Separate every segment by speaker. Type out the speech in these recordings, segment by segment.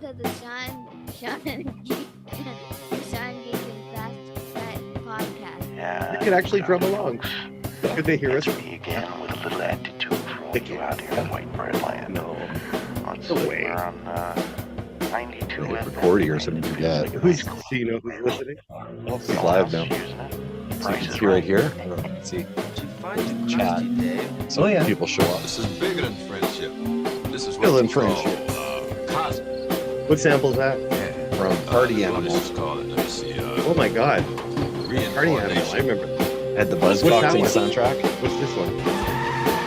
Speaker 1: to the Sean and Geek, SeanGeek and Fastfret podcast.
Speaker 2: Yeah,
Speaker 3: You could actually drum along. Could they hear us?
Speaker 2: That's me again with a little attitude for you out here in White Bread Land.
Speaker 3: No.
Speaker 2: On
Speaker 3: No way.
Speaker 2: We're on 92
Speaker 4: Hit
Speaker 2: FM.
Speaker 4: recording or something like that.
Speaker 3: Who's, do you know who's listening?
Speaker 4: It's live now.
Speaker 2: Price is
Speaker 4: See right
Speaker 2: right.
Speaker 4: here. Let's see. Chat. So
Speaker 3: yeah.
Speaker 4: people show up.
Speaker 5: This is bigger than friendship. This is
Speaker 4: Bigger
Speaker 5: what
Speaker 4: than
Speaker 5: we call
Speaker 4: friendship.
Speaker 5: cosmic.
Speaker 3: What sample's that?
Speaker 4: From Party
Speaker 5: Let's
Speaker 4: Animals.
Speaker 5: just call it. Let me see.
Speaker 3: Oh my god. Party Animal. I
Speaker 5: Reincarnation.
Speaker 3: remember.
Speaker 4: Had the
Speaker 3: What's
Speaker 4: Buzzcocks
Speaker 3: that
Speaker 4: in the
Speaker 3: one?
Speaker 4: soundtrack.
Speaker 3: What's this one?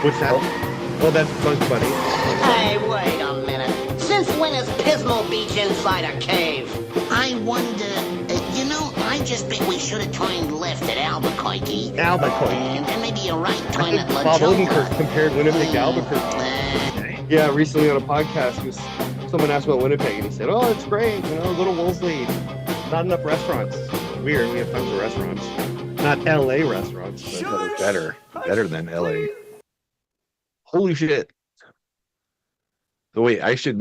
Speaker 3: What's that? Oh, that's Bugs Bunny.
Speaker 6: Hey, wait a minute. Since when is Pismo Beach inside a cave? I wonder, I just think we should have joined Lift at Albuquerque.
Speaker 3: Albuquerque.
Speaker 6: And maybe you're right,
Speaker 3: I
Speaker 6: join
Speaker 3: think
Speaker 6: at La
Speaker 3: Bob
Speaker 6: Jolla.
Speaker 3: Odenkirk compared Winnipeg to Albuquerque. Yeah, recently on a podcast, someone asked about Winnipeg, and he said, "Oh, it's great. Little Wolseley, not enough restaurants. Weird. We have tons of restaurants, not LA restaurants. But
Speaker 4: Better than LA. Holy shit. So wait, I should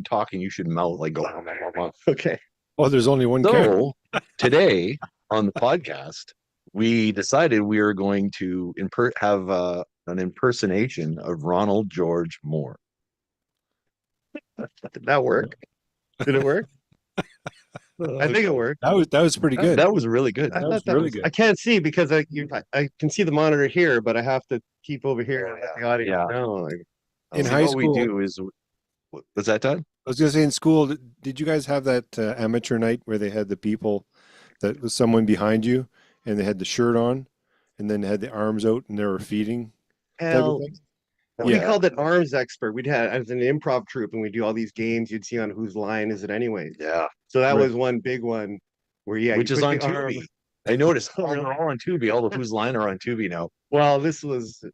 Speaker 4: talk and you should mouth like go.
Speaker 3: okay.
Speaker 7: Oh, there's only one camera.
Speaker 4: So today on the podcast, we decided we are going to have an impersonation of Ronald George Moore.
Speaker 3: Did that work? Did it work? I think it worked.
Speaker 7: That was pretty good.
Speaker 4: That was really good.
Speaker 7: That was really good.
Speaker 3: I can't see because I can see the monitor here, but I have to keep over here and let the audience
Speaker 4: Yeah.
Speaker 3: know. Like,
Speaker 7: In
Speaker 4: So
Speaker 7: high
Speaker 4: what
Speaker 7: school,
Speaker 4: we do is, what's that, Todd?
Speaker 7: I was gonna say in school, did you guys have that amateur night where they had the people that was someone behind you and they had the shirt on and then they had the arms out and they were feeding? type of
Speaker 3: hell,
Speaker 7: thing?
Speaker 3: we
Speaker 7: Yeah.
Speaker 3: called it arms expert. We'd had as an improv troupe, and we do all these games. You'd see on whose line is it anyways.
Speaker 4: Yeah,
Speaker 3: So that
Speaker 7: Right.
Speaker 3: was one big one where
Speaker 4: which
Speaker 3: you
Speaker 4: is
Speaker 3: put
Speaker 4: on
Speaker 3: the arm-
Speaker 4: Tubi. I noticed they're all on Tubi. All of Whose Line are on Tubi now.
Speaker 3: Well, this was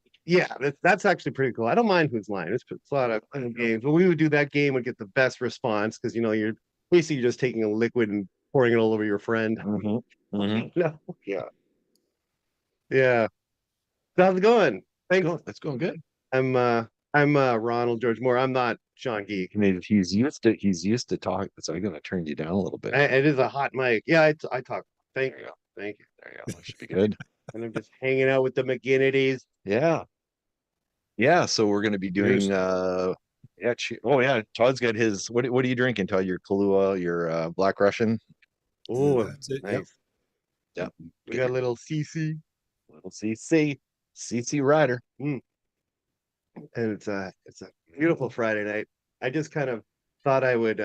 Speaker 3: that's actually pretty cool. I don't mind whose line. It's a lot of fun games. But we would do that game would get the best response because you're basically just taking a liquid and pouring it all over your friend.
Speaker 4: Mm-hmm.
Speaker 3: No, yeah. So how's it going? Thanks.
Speaker 4: That's going good.
Speaker 3: I'm Ronald George Moore. I'm not Sean Geek.
Speaker 4: I mean, he's used to talk. So I'm gonna turn you down a little bit.
Speaker 3: It is a hot mic. Yeah, I talk. Thank you. Thank you.
Speaker 4: There you go. That should be good.
Speaker 3: And I'm just hanging out with the McGinnities.
Speaker 4: Yeah. So we're gonna be doing. Oh yeah. Todd's got his. What are you drinking, Todd? Your Kahlua, your Black Russian.
Speaker 3: Oh,
Speaker 7: That's it.
Speaker 3: nice.
Speaker 4: Yep.
Speaker 3: We got a little CC,
Speaker 4: Little CC Rider.
Speaker 3: and it's a beautiful Friday night. I just kind of thought I would.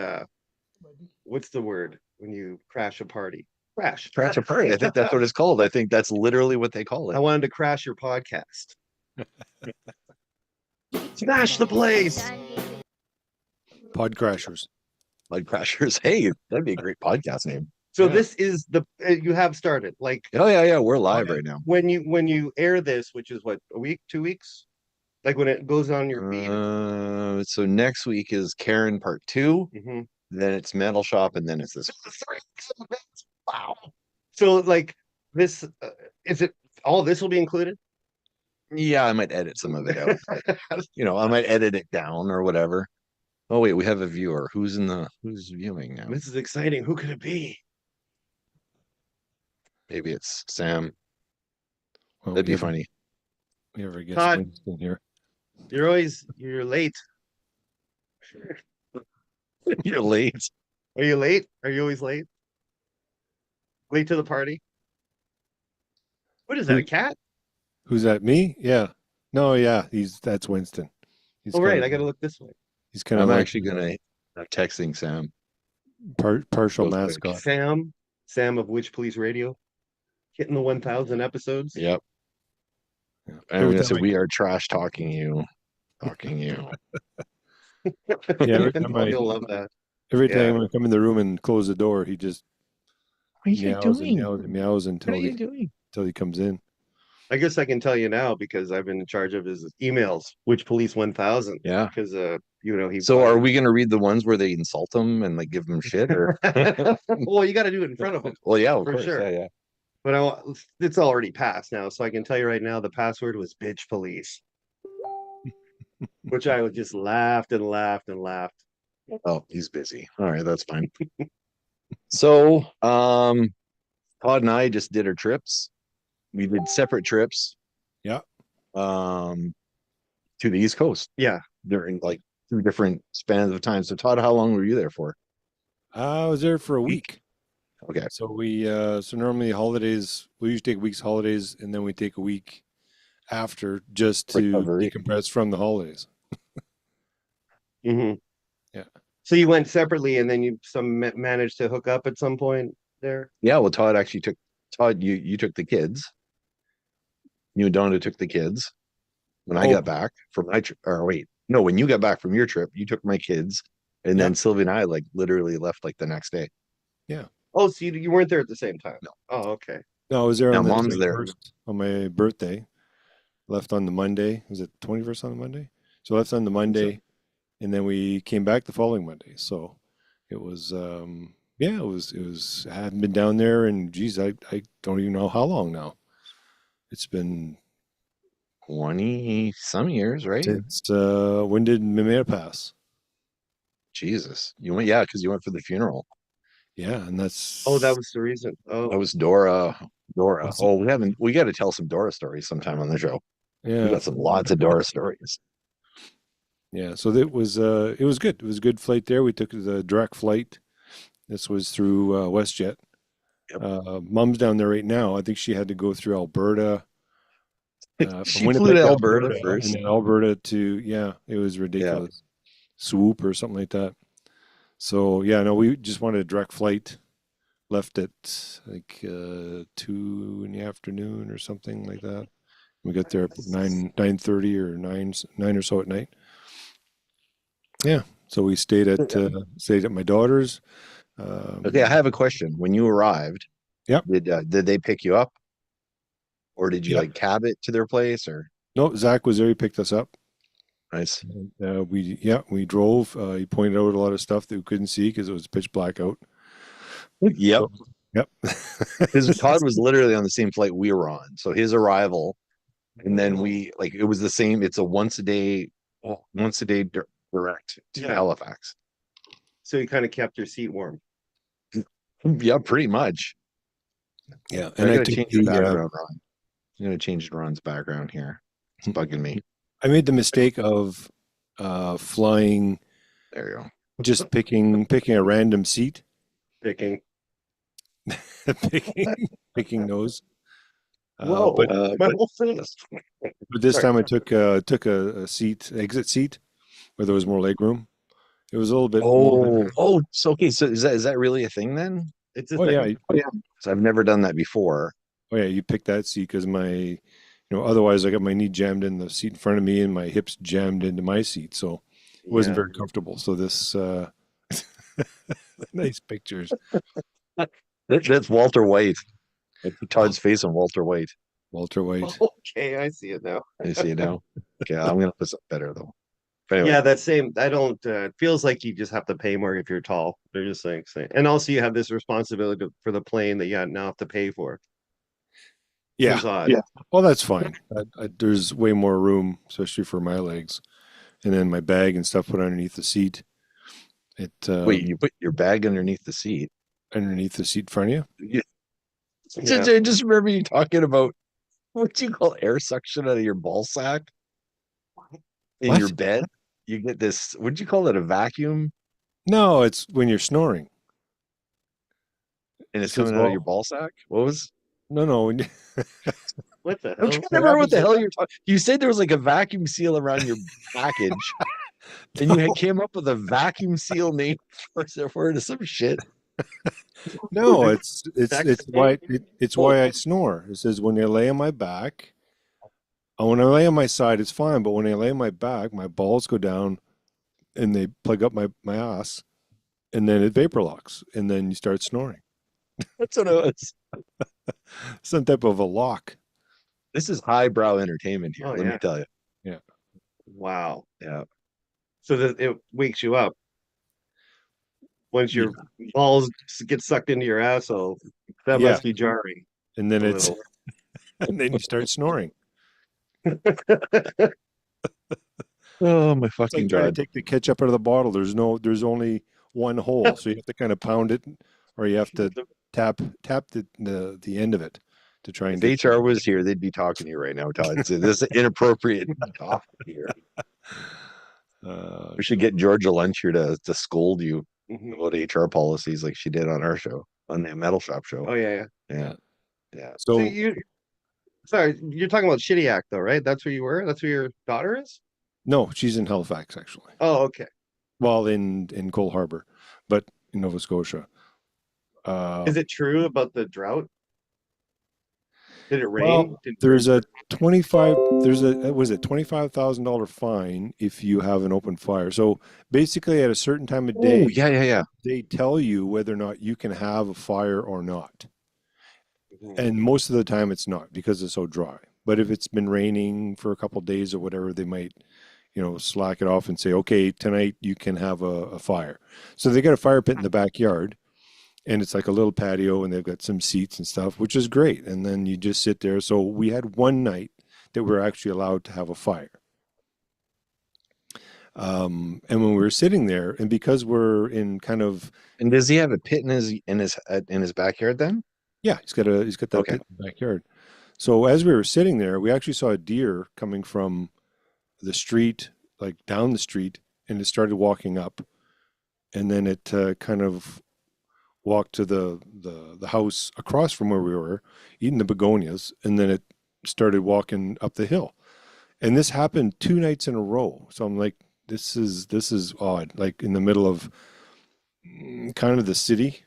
Speaker 3: What's the word when you crash a party? Crash.
Speaker 4: Crash a party. I think that's what it's called. I think that's literally what they call
Speaker 3: I
Speaker 4: it.
Speaker 3: wanted to crash your podcast. Smash the place.
Speaker 1: SeanGeek
Speaker 7: Pod crashers.
Speaker 4: Like Crashers. Hey, that'd be a great podcast name.
Speaker 3: So
Speaker 7: Yeah.
Speaker 3: this is you have started like
Speaker 4: Oh yeah. We're live right now.
Speaker 3: when you air this, which is what, a week, 2 weeks, like when it goes on your feed.
Speaker 4: So next week is Karen part 2.
Speaker 3: Mhm.
Speaker 4: Then it's Metal Shop, and then it's this.
Speaker 3: Wow. So like this, is it all this will be included?
Speaker 4: Yeah, I might edit some of it out. I might edit it down or whatever. Oh wait, we have a viewer. Who's viewing now?
Speaker 3: This is exciting. Who could it be?
Speaker 4: Maybe it's Sam.
Speaker 7: Well,
Speaker 4: That'd be
Speaker 7: we never-
Speaker 4: funny.
Speaker 7: We ever get
Speaker 3: Todd.
Speaker 7: Winston here.
Speaker 3: You're late.
Speaker 4: You're late.
Speaker 3: Are you late? Are you always late? Late to the party? What is that, a cat?
Speaker 7: Who's that? Me? Yeah. No, yeah. That's Winston. He's
Speaker 3: Oh, right.
Speaker 7: kinda-
Speaker 3: I got to look this way.
Speaker 7: He's kind of
Speaker 4: I'm
Speaker 7: like
Speaker 4: actually gonna. I'm texting Sam.
Speaker 7: partial
Speaker 4: Goes quick.
Speaker 7: mascot.
Speaker 3: Sam of Which Police Radio, hitting the 1,000 episodes.
Speaker 4: Yep.
Speaker 7: Yeah.
Speaker 4: I'm
Speaker 7: Every
Speaker 4: gonna
Speaker 7: time
Speaker 4: say we are trash talking you.
Speaker 7: every time I-
Speaker 3: You'll love that.
Speaker 7: Every
Speaker 3: Yeah.
Speaker 7: time I come in the room and close the door, he just
Speaker 4: What are you
Speaker 7: meows and
Speaker 4: doing?
Speaker 7: meows and meows until
Speaker 4: What are you
Speaker 7: he
Speaker 4: doing?
Speaker 7: comes in.
Speaker 3: I guess I can tell you now because I've been in charge of his emails, Which Police 1,000.
Speaker 4: Yeah.
Speaker 3: Because he.
Speaker 4: So are we gonna read the ones where they insult them and like give them shit, or?
Speaker 3: Well, you got to do it in front of him.
Speaker 4: Well, yeah, of
Speaker 3: For
Speaker 4: course.
Speaker 3: sure.
Speaker 4: Yeah.
Speaker 3: But it's already passed now, so I can tell you right now the password was bitch police, which I just laughed and laughed and laughed.
Speaker 4: Oh, he's busy. All right, that's fine. So, Todd and I just did our trips. We did separate trips,
Speaker 7: Yeah.
Speaker 4: um, to the East Coast
Speaker 3: Yeah.
Speaker 4: during like 2 different spans of time. So, Todd, how long were you there for?
Speaker 7: I was there for a week.
Speaker 4: Okay.
Speaker 7: So so normally holidays, we usually take a week's holidays and then we take a week after just to
Speaker 4: Recovery.
Speaker 7: decompress from the holidays.
Speaker 3: Hmm.
Speaker 7: Yeah.
Speaker 3: So you went separately, and then you managed to hook up at some point there.
Speaker 4: Yeah. Well, Todd actually Todd, you took the kids. You and Donna took the kids when I
Speaker 7: Oh,
Speaker 4: got back from my trip. Or wait, no, when you got back from your trip, you took my kids. And
Speaker 7: yeah.
Speaker 4: then Sylvia and I like literally left like the next day.
Speaker 7: Yeah.
Speaker 3: Oh, so you weren't there at the same time?
Speaker 4: No.
Speaker 3: Oh, okay.
Speaker 7: No, I was there
Speaker 4: Now
Speaker 7: on the
Speaker 4: mom's there.
Speaker 7: 21st on my birthday. Left on the Monday. Was it 21st on the Monday? So left on the Monday, and then we came back the following Monday. So it was, yeah, it was. I haven't been down there, and geez, I don't even know how long now. It's been
Speaker 4: 20 some years, right?
Speaker 7: since when did Mimea pass?
Speaker 4: Jesus. You went, yeah, because you went for the funeral.
Speaker 7: Yeah, and that's
Speaker 3: Oh, that was the reason. Oh,
Speaker 4: That was Dora. Dora.
Speaker 7: What's
Speaker 4: Oh, we got to tell some Dora stories sometime on the show. We
Speaker 7: yeah,
Speaker 4: got some lots of Dora stories.
Speaker 7: yeah. So it was good. It was a good flight there. We took the direct flight. This was through WestJet.
Speaker 4: Yep.
Speaker 7: Mom's down there right now. I think she had to go through Alberta. From
Speaker 4: She
Speaker 7: Winnipeg
Speaker 4: flew to Alberta
Speaker 7: and
Speaker 4: first.
Speaker 7: then Alberta to yeah, it was ridiculous. Swoop or something like that. So yeah, no, we just wanted a direct flight. Left at like 2 in the afternoon or something like that. We got there at 9:30 or nine or so at night. Yeah, so we stayed at my daughter's.
Speaker 4: Okay, I have a question. When you arrived,
Speaker 7: Yep.
Speaker 4: Did they pick you up, or did you
Speaker 7: Yep.
Speaker 4: like cab it to their place, or
Speaker 7: No, Zach was there. He picked us up.
Speaker 4: nice?
Speaker 7: We drove. He pointed out a lot of stuff that we couldn't see because it was pitch black out.
Speaker 4: Yep.
Speaker 7: So, yep.
Speaker 4: Because Todd was literally on the same flight we were on. So his arrival, and then it was the same. It's a once a day direct to
Speaker 3: Yeah.
Speaker 4: Halifax.
Speaker 3: so you kind of kept your seat warm.
Speaker 4: Yeah, pretty much.
Speaker 7: Yeah,
Speaker 4: I
Speaker 7: and I
Speaker 4: gotta
Speaker 7: took
Speaker 4: change the background, Ron. I'm gonna change Ron's background here. It's bugging me.
Speaker 7: I made the mistake of flying,
Speaker 4: There you go.
Speaker 7: just picking a random seat,
Speaker 3: Picking.
Speaker 7: picking those.
Speaker 3: Whoa,
Speaker 7: But
Speaker 3: my whole face.
Speaker 7: this
Speaker 3: Sorry.
Speaker 7: time I took a seat, exit seat, where there was more leg room. It was a little bit.
Speaker 4: So okay. So is that really a thing then?
Speaker 3: It's a
Speaker 7: Oh
Speaker 3: thing.
Speaker 7: yeah,
Speaker 4: So I've never done that before.
Speaker 7: oh yeah. You picked that seat because otherwise I got my knee jammed in the seat in front of me and my hips jammed into my seat, so it wasn't
Speaker 3: Yeah.
Speaker 7: very comfortable. So this nice pictures.
Speaker 4: That's Walter White. I put Todd's face on Walter White.
Speaker 7: Walter White.
Speaker 3: Okay, I see it now.
Speaker 4: You see it now? Okay, I'm gonna put something better though. But anyway,
Speaker 3: Yeah, that same. I don't. It feels like you just have to pay more if you're tall. They're just saying, and also you have this responsibility for the plane that you now have to pay for.
Speaker 7: Yeah.
Speaker 3: Seems odd.
Speaker 7: Yeah. Well, that's fine. There's way more room, especially for my legs, and then my bag and stuff put underneath the seat.
Speaker 4: wait, you put your bag underneath the seat.
Speaker 7: Underneath the seat in front of you.
Speaker 4: Yeah.
Speaker 3: Yeah.
Speaker 4: I just remember you talking about what do you call air suction out of your ball sack in
Speaker 7: What?
Speaker 4: your bed. You get this. What do you call it? A vacuum,
Speaker 7: No, it's when you're snoring.
Speaker 4: and it's
Speaker 7: Says,
Speaker 4: coming out of
Speaker 7: well-
Speaker 4: your ball sack. What was?
Speaker 7: No. When
Speaker 3: What the
Speaker 4: I'm
Speaker 3: hell?
Speaker 4: trying to remember what the hell you're talking. You said there was like a vacuum seal around your package, and you came up with a vacuum seal name for it or some shit.
Speaker 7: No, it's
Speaker 3: Sex
Speaker 7: why
Speaker 3: tape?
Speaker 7: it's why I snore. It says when I lay on my back, when I lay on my side, it's fine. But when I lay on my back, my balls go down and they plug up my ass, and then it vapor locks, and then you start snoring.
Speaker 4: That's what it was.
Speaker 7: Some type of a lock.
Speaker 4: This is highbrow entertainment here.
Speaker 3: Oh,
Speaker 4: Let
Speaker 3: yeah.
Speaker 4: me tell you.
Speaker 3: Wow.
Speaker 4: Yeah.
Speaker 3: So that it wakes you up once your balls get sucked into your asshole. That
Speaker 7: Yeah.
Speaker 3: must be jarring.
Speaker 7: And then
Speaker 3: a
Speaker 7: it's
Speaker 3: little.
Speaker 7: and then you start snoring.
Speaker 4: Oh my
Speaker 7: It's like
Speaker 4: fucking
Speaker 7: trying to
Speaker 4: god!
Speaker 7: take the ketchup out of the bottle. There's only one hole, so you have to kind of pound it, or you have to tap the end of it to try and
Speaker 4: If
Speaker 7: get.
Speaker 4: HR was here, they'd be talking to you right now, Todd. So this is inappropriate talk here. We should get Georgia Lunch here to scold you
Speaker 3: Mhm.
Speaker 4: about HR policies like she did on our show, on the Metal Shop show.
Speaker 3: Oh yeah, yeah.
Speaker 4: Yeah, yeah.
Speaker 3: So
Speaker 7: So
Speaker 3: sorry, you're talking about Shitty though, right? That's where you were. That's where your daughter is.
Speaker 7: no, she's in Halifax actually.
Speaker 3: Oh, okay.
Speaker 7: Well, in Cole Harbour, but in Nova Scotia.
Speaker 3: Is it true about the drought? Did it
Speaker 7: Well,
Speaker 3: rain?
Speaker 7: there's a $25,000 fine if you have an open fire. So basically, at a certain time of day,
Speaker 4: Oh, yeah.
Speaker 7: they tell you whether or not you can have a fire or not.
Speaker 3: Mhm.
Speaker 7: And most of the time, it's not because it's so dry. But if it's been raining for a couple of days or whatever, they might, slack it off and say, okay, tonight you can have a fire. So they got a fire pit in the backyard. And it's like a little patio, and they've got some seats and stuff, which is great. And then you just sit there. So we had one night that we were actually allowed to have a fire. And when we were sitting there, and because we're in kind of
Speaker 4: And does he have a pit in his backyard then?
Speaker 7: yeah, he's got that
Speaker 4: Okay.
Speaker 7: pit in the backyard. So as we were sitting there, we actually saw a deer coming from the street, like down the street, and it started walking up, and then it kind of walked to the house across from where we were, eating the begonias, and then it started walking up the hill. And this happened 2 nights in a row. So I'm like, this is odd, like in the middle of kind of the city.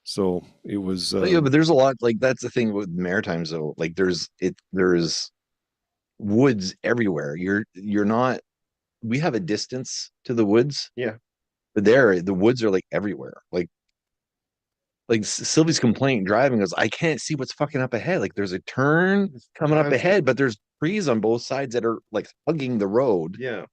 Speaker 7: So it was
Speaker 4: Yeah, but there's a lot, like that's the thing with Maritimes though. Like there's woods everywhere. You're not. We have a distance to the woods.
Speaker 3: Yeah.
Speaker 4: But the woods are like everywhere. Like Sylvie's complaint driving is I can't see what's fucking up ahead. Like there's a turn coming up ahead, but there's trees on both sides that are like hugging the road,
Speaker 3: Yeah.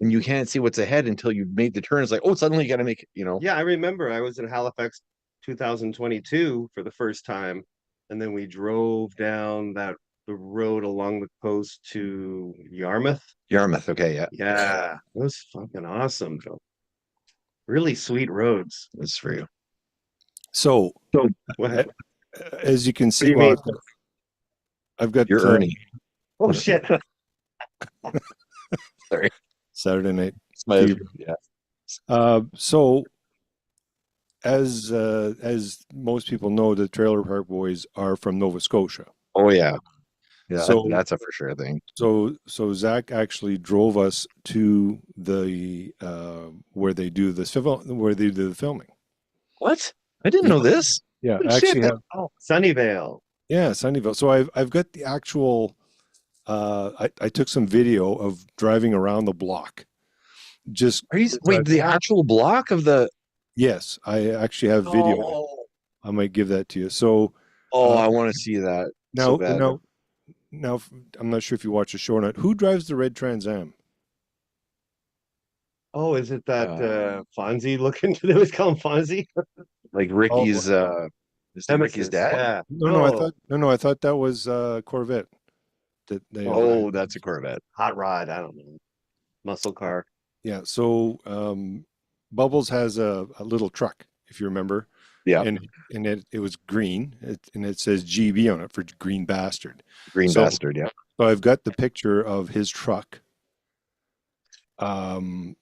Speaker 4: and you can't see what's ahead until you've made the turn. It's like, oh, suddenly you got to make,
Speaker 3: Yeah, I remember I was in Halifax 2022 for the first time, and then we drove down the road along the coast to Yarmouth.
Speaker 4: Yarmouth. Okay, yeah,
Speaker 3: Yeah, it was fucking awesome, though. Really sweet roads.
Speaker 4: that's for you.
Speaker 7: so
Speaker 3: What?
Speaker 7: as you can see,
Speaker 3: you
Speaker 7: well,
Speaker 3: mean?
Speaker 7: I've got
Speaker 4: You're Ernie.
Speaker 3: Oh shit!
Speaker 4: Sorry,
Speaker 7: Saturday night.
Speaker 4: it's my
Speaker 7: Fever.
Speaker 4: yeah.
Speaker 7: So as most people know, the Trailer Park Boys are from Nova Scotia.
Speaker 4: Oh yeah, yeah.
Speaker 7: So-
Speaker 4: that's a for sure thing.
Speaker 7: So Zach actually drove us to the where they do the filming.
Speaker 4: What? I didn't know this.
Speaker 7: Yeah,
Speaker 4: Holy
Speaker 7: I actually
Speaker 4: shit,
Speaker 7: have.
Speaker 3: Oh, Sunnyvale.
Speaker 7: Yeah, Sunnyvale. So I've got the actual. I took some video of driving around the block. Just
Speaker 4: Are you wait the actual block of the?
Speaker 7: yes, I actually have video.
Speaker 4: Oh,
Speaker 7: I might give that to you. So
Speaker 4: I want to see that.
Speaker 7: now,
Speaker 4: so bad.
Speaker 7: now, I'm not sure if you watch the show or not. Who drives the red Trans Am?
Speaker 3: Oh, is it that Fonzie looking? They always call him Fonzie.
Speaker 4: Like Ricky's is that Ricky's dad?
Speaker 3: Yeah.
Speaker 7: No, I thought that was Corvette. That they
Speaker 4: Oh, that's a Corvette.
Speaker 3: Hot rod. I don't know. Muscle car.
Speaker 7: yeah. So Bubbles has a little truck, if you remember.
Speaker 4: Yeah.
Speaker 7: And it was green, and it says GB on it for Green Bastard.
Speaker 4: Green
Speaker 7: So-
Speaker 4: bastard, yeah.
Speaker 7: So I've got the picture of his truck.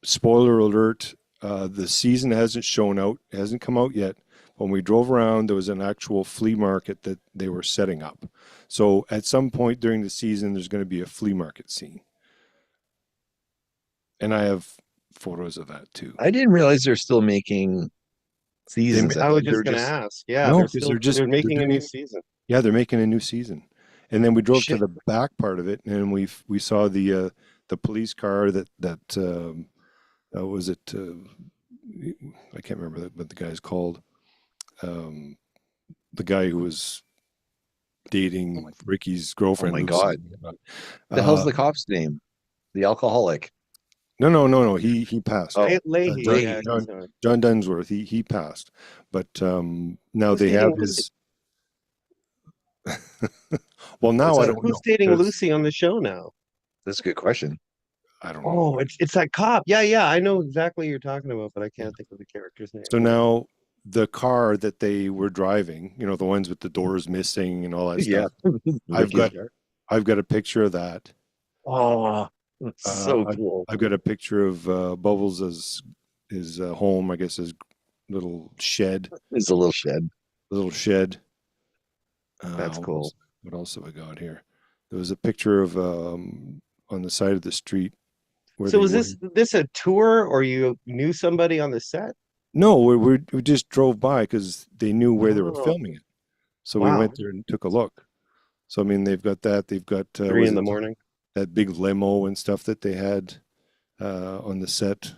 Speaker 7: Spoiler alert, the season hasn't come out yet. When we drove around, there was an actual flea market that they were setting up. So at some point during the season, there's going to be a flea market scene. And I have photos of that too.
Speaker 4: I didn't realize they're still making seasons.
Speaker 3: I was
Speaker 4: thought they were
Speaker 3: just gonna ask. Yeah,
Speaker 7: No,
Speaker 3: they're
Speaker 7: 'cause
Speaker 3: still, they're making a new
Speaker 7: doing-
Speaker 3: season.
Speaker 7: Yeah, they're making a new season. And then we drove to
Speaker 4: Shit.
Speaker 7: the back part of it, and we saw the police car that was it. I can't remember what the guy's called. The guy who was dating Ricky's girlfriend.
Speaker 4: Oh my
Speaker 7: Lucy.
Speaker 4: God. The hell's the cop's name? The alcoholic.
Speaker 7: No. He passed.
Speaker 4: Oh.
Speaker 3: Leahy.
Speaker 7: John-
Speaker 3: Yeah,
Speaker 7: John-
Speaker 3: he's on.
Speaker 7: John Dunsworth. He passed. But now
Speaker 3: Who's
Speaker 7: they have
Speaker 3: dating
Speaker 7: his. Well, now
Speaker 4: What's
Speaker 7: I
Speaker 4: that?
Speaker 7: don't
Speaker 3: Who's
Speaker 7: know.
Speaker 3: dating
Speaker 7: There's-
Speaker 3: Lucy on the show now?
Speaker 4: That's a good question.
Speaker 7: I don't know.
Speaker 3: Oh, it's that cop. Yeah. I know exactly what you're talking about, but I can't think of the character's name.
Speaker 7: So now the car that they were driving, you know, the ones with the doors missing and all that
Speaker 3: Yeah.
Speaker 7: stuff. I've
Speaker 4: Ricky's
Speaker 7: got I've got a picture of that.
Speaker 3: Oh, that's so cool.
Speaker 7: I've got a picture of Bubbles as his home, I guess his little shed.
Speaker 4: It's a little shed.
Speaker 7: Little shed.
Speaker 3: That's cool.
Speaker 7: What else have I got here? There was a picture of on the side of the street. Where
Speaker 3: So
Speaker 7: they
Speaker 3: was
Speaker 7: were.
Speaker 3: this a tour, or you knew somebody on the set?
Speaker 7: No, we just drove by because they knew where they were
Speaker 3: Oh,
Speaker 7: filming it. So we
Speaker 3: wow.
Speaker 7: went there and took a look. So I mean, they've got that. They've got
Speaker 3: 3 in the morning.
Speaker 7: that big limo and stuff that they had on the set.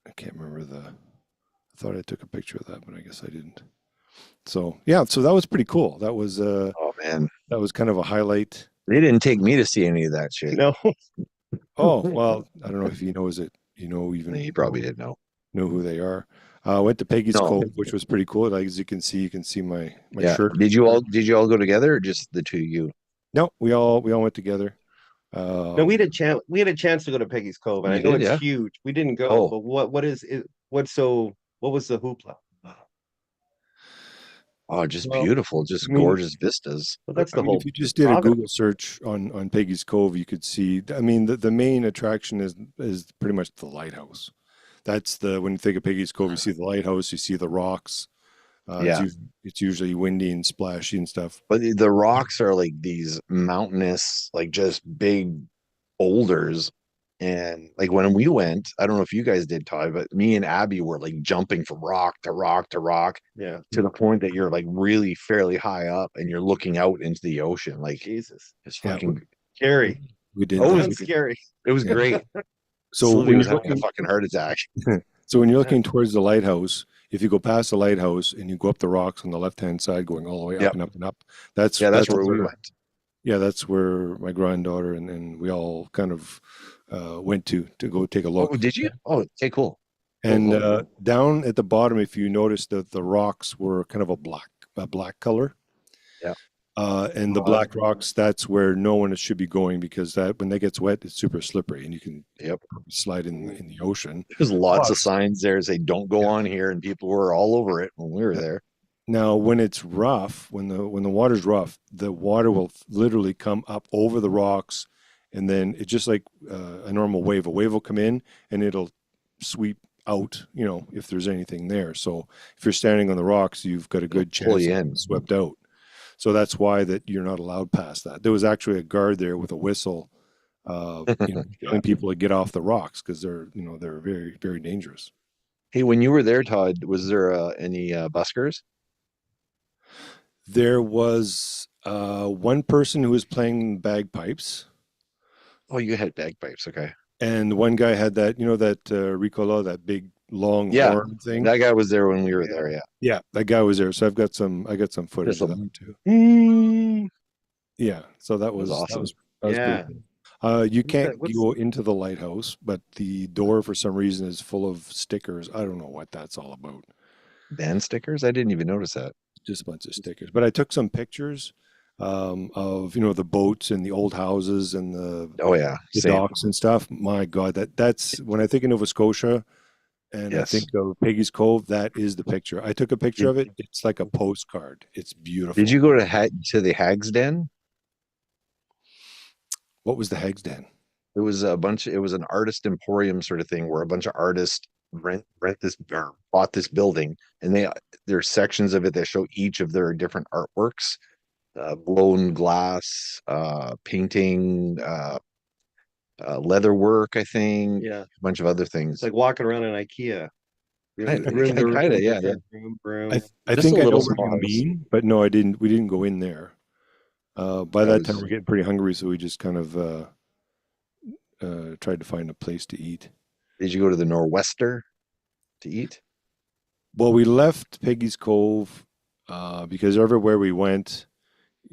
Speaker 7: I can't remember I thought I took a picture of that, but I guess I didn't. So yeah, so that was pretty cool. That was
Speaker 4: Oh man,
Speaker 7: that was kind of a highlight.
Speaker 4: they didn't take me to see any of that shit.
Speaker 3: No.
Speaker 7: Oh well, I don't know if you know even
Speaker 4: He probably didn't know.
Speaker 7: know who they are. Went to Peggy's
Speaker 4: No.
Speaker 7: Cove, which was pretty cool. Like as you can see my
Speaker 4: Yeah.
Speaker 7: shirt.
Speaker 4: Did you all go together, or just the two of you?
Speaker 7: No, we all went together.
Speaker 3: No, we had a chance to go to Peggy's Cove, and I
Speaker 4: You
Speaker 3: know
Speaker 4: did,
Speaker 3: it's
Speaker 4: yeah?
Speaker 3: huge. We didn't go,
Speaker 4: Oh.
Speaker 3: but what was the hoopla?
Speaker 4: Oh, just
Speaker 7: Well,
Speaker 4: beautiful, just
Speaker 7: I mean-
Speaker 4: gorgeous vistas.
Speaker 3: Well, that's
Speaker 7: I
Speaker 3: the
Speaker 7: mean,
Speaker 3: whole
Speaker 7: if you just did a
Speaker 3: province.
Speaker 7: Google search on Peggy's Cove, you could see. I mean, the main attraction is pretty much the lighthouse. That's when you think of Peggy's Cove, you see the lighthouse, you see the rocks.
Speaker 4: Yeah.
Speaker 7: It's usually windy and splashy and stuff.
Speaker 4: But the rocks are like these mountainous, like just big boulders. And like when we went, I don't know if you guys did, Todd, but me and Abby were like jumping from rock to rock to rock
Speaker 3: Yeah.
Speaker 4: to the point that you're like really fairly high up and you're looking out into the ocean. Like
Speaker 3: Jesus.
Speaker 4: it's
Speaker 7: Yeah.
Speaker 4: fucking,
Speaker 3: Scary.
Speaker 7: We did.
Speaker 4: Oh,
Speaker 7: that.
Speaker 3: Sounds scary.
Speaker 4: it was great.
Speaker 7: So
Speaker 4: Sylvia
Speaker 7: when
Speaker 4: was
Speaker 7: you're
Speaker 4: having a
Speaker 7: looking,
Speaker 4: fucking heart attack.
Speaker 7: so when you're looking towards the lighthouse, if you go past the lighthouse and you go up the rocks on the left-hand side, going all the way up
Speaker 4: Yep.
Speaker 7: and up and up, that's
Speaker 4: Yeah, that's where we went.
Speaker 7: Yeah, that's where my granddaughter and we all kind of went to go take a look.
Speaker 4: Oh, did you? Oh, okay, cool.
Speaker 7: And
Speaker 4: cool.
Speaker 7: down at the bottom, if you notice that the rocks were kind of a black color.
Speaker 4: Yeah.
Speaker 7: And the black rocks, that's where no one should be going because that when that gets wet, it's super slippery and you can slide in the ocean.
Speaker 4: There's lots of signs there say don't go on here, and people were all over it when we were there.
Speaker 7: Now, when it's rough, when the water's rough, the water will literally come up over the rocks, and then it's just like a normal wave. A wave will come in and it'll sweep out, you know, if there's anything there. So if you're standing on the rocks, you've got a good
Speaker 4: Pull
Speaker 7: chance
Speaker 4: you
Speaker 7: of
Speaker 4: in.
Speaker 7: being swept out. So that's why that you're not allowed past that. There was actually a guard there with a whistle, telling people to get off the rocks because they're very, very dangerous.
Speaker 4: Hey, when you were there, Todd, was there any buskers?
Speaker 7: There was one person who was playing bagpipes.
Speaker 4: Oh, you had bagpipes. Okay.
Speaker 7: And one guy had that, Ricola, that big long horn thing.
Speaker 4: That guy was there when we were there. Yeah.
Speaker 7: Yeah, that guy was there. So I got some footage of that too. Yeah, so that was
Speaker 4: awesome.
Speaker 7: That was
Speaker 3: Yeah.
Speaker 7: pretty cool. You can't
Speaker 3: what's-
Speaker 7: go into the lighthouse, but the door for some reason is full of stickers. I don't know what that's all about.
Speaker 4: Band stickers? I didn't even notice that.
Speaker 7: Just a bunch of stickers. But I took some pictures of the boats and the old houses and the
Speaker 4: Oh yeah. Same.
Speaker 7: docks and stuff. My God, that's when I think of Nova Scotia and I
Speaker 4: Yes.
Speaker 7: think of Peggy's Cove, that is the picture. I took a picture of it. It's like a postcard. It's beautiful.
Speaker 4: Did you go to the Hag's Den?
Speaker 7: What was the Hag's Den?
Speaker 4: It was an artist emporium sort of thing where a bunch of artists rent this or bought this building, and there's sections of it that show each of their different artworks, blown glass, painting, leather work, I think,
Speaker 3: Yeah.
Speaker 4: a bunch of other things.
Speaker 3: It's like walking around in IKEA.
Speaker 4: Kinda, yeah.
Speaker 7: I
Speaker 4: Just
Speaker 7: think
Speaker 4: a
Speaker 7: I know
Speaker 4: little
Speaker 7: what
Speaker 4: small
Speaker 7: you
Speaker 4: house.
Speaker 7: mean, but no, I didn't. We didn't go in there. By
Speaker 4: That
Speaker 7: that time,
Speaker 4: was-
Speaker 7: we're getting pretty hungry, so we just kind of tried to find a place to eat.
Speaker 4: Did you go to the Nor'wester to eat?
Speaker 7: Well, we left Peggy's Cove because everywhere we went,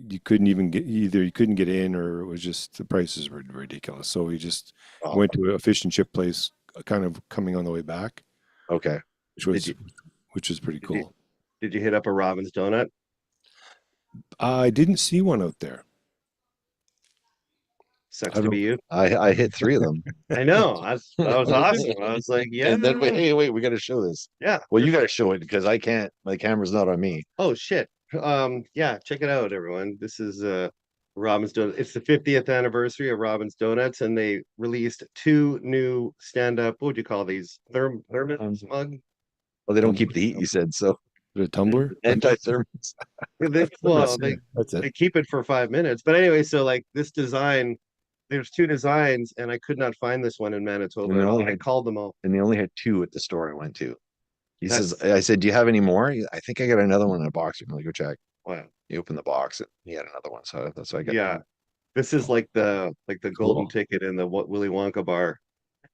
Speaker 7: you couldn't even get you couldn't get in, or it was just the prices were ridiculous. So we just
Speaker 4: Oh,
Speaker 7: went to a fish and chip place, kind of coming on the way back,
Speaker 4: okay.
Speaker 7: which was pretty
Speaker 3: did you-
Speaker 7: cool.
Speaker 3: Did you hit up a Robin's Donut?
Speaker 7: I didn't see one out there.
Speaker 3: Sucks
Speaker 7: I
Speaker 3: to be you.
Speaker 4: I hit 3 of them.
Speaker 3: I know. That was awesome. I was like, yeah.
Speaker 4: And then wait, we got to show this.
Speaker 3: Yeah.
Speaker 4: Well, you got to show it because I can't. My camera's not on me.
Speaker 3: Oh shit. Yeah, check it out, everyone. This is Robin's Donuts. It's the 50th anniversary of Robin's Donuts, and they released 2 new stand-up, what would you call these? Thermos mug?
Speaker 4: Well, they don't keep the heat. You said so.
Speaker 7: The tumbler.
Speaker 4: Anti-thermos.
Speaker 3: Well,
Speaker 7: That's it.
Speaker 3: they keep it for 5 minutes. But anyway, so like this design, there's 2 designs, and I could not find this one in Manitoba.
Speaker 4: And they
Speaker 3: At all.
Speaker 4: only
Speaker 3: I
Speaker 4: had-
Speaker 3: called them all.
Speaker 4: And they only had 2 at the store I went to. He
Speaker 3: That's-
Speaker 4: says, I said, do you have any more? I think I got another one in a box. I'm like, go check.
Speaker 3: Wow.
Speaker 4: He opened the box and he had another one. So that's why I got
Speaker 3: Yeah.
Speaker 4: that.
Speaker 3: This is like the golden
Speaker 4: Cool.
Speaker 3: ticket in the Willy Wonka bar.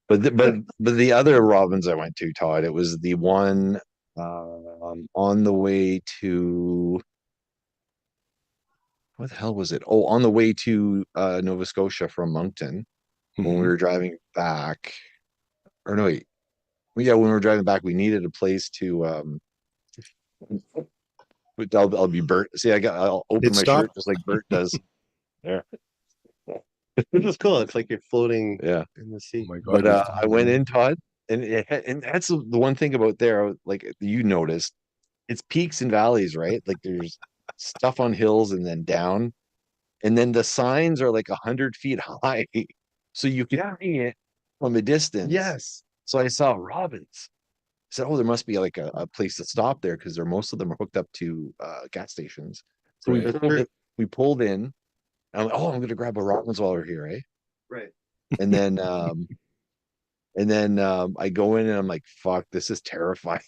Speaker 4: But the other Robins I went to, Todd, it was the one on the way to what the hell was it? Oh, on the way to Nova Scotia from Moncton when we were driving back. Or no, wait. Well, yeah, when we were driving back, we needed a place to I'll be Bert. See, I'll open
Speaker 7: Hit
Speaker 4: my
Speaker 7: stop.
Speaker 4: shirt just like Bert does. There.
Speaker 3: Which is cool. It's like you're floating
Speaker 4: Yeah.
Speaker 3: in the sea.
Speaker 7: Oh my God.
Speaker 4: But I went in, Todd, and and that's the one thing about there, like you noticed, it's peaks and valleys, right? Like there's stuff on hills and then down, and then the signs are like 100 feet high, so you can see it from a distance.
Speaker 3: Yes.
Speaker 4: So I saw robins. I said, "Oh, there must be like a place to stop there because most of them are hooked up to gas stations." So
Speaker 7: Right.
Speaker 4: we pulled in. I'm like, "Oh, I'm gonna grab a robins while we're here, eh?"
Speaker 3: Right.
Speaker 4: And then I go in and I'm like, fuck, this is terrifying.